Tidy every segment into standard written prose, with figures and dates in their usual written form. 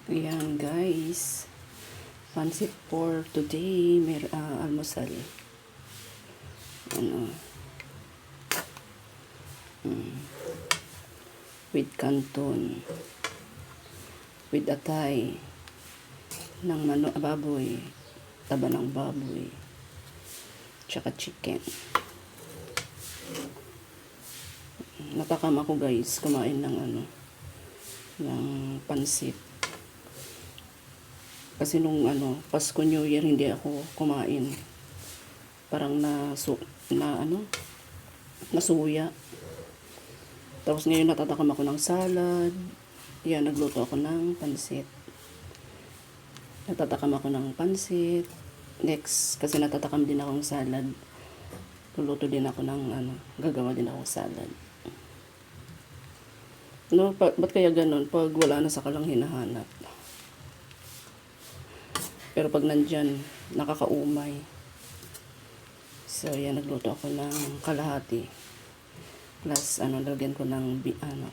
Ayan guys, pancit for today, may almusal. Ano, with canton, with atay ng baboy, taba ng baboy, tsaka chicken. Natakam ako guys, kumain ng ng pancit. Kasi nung Pasko New Year hindi ako kumain. Parang nasuya. Tapos ngayon natatakam ako ng salad. Yan, nagluto ako ng pansit. Natatakam ako ng pansit. Next, kasi natatakam din akong salad. Luluto din ako ng gagawa din ako salad. Ba't kaya ganun? Pag wala na sa kalang hinahanap. Pero pag nandyan, nakakaumay. So, yan, nagluto ako ng kalahati. Plus, lagyan ko ng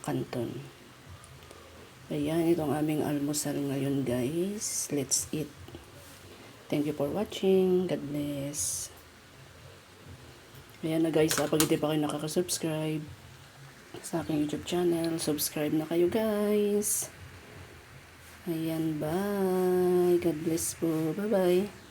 canton. Ayan, ito ang aming almusal ngayon, guys. Let's eat. Thank you for watching. God bless. Ayan na, guys. Pag hindi pa kayo nakaka-subscribe sa aking YouTube channel, subscribe na kayo, guys. Ayan, bye. God bless po. Bye-bye.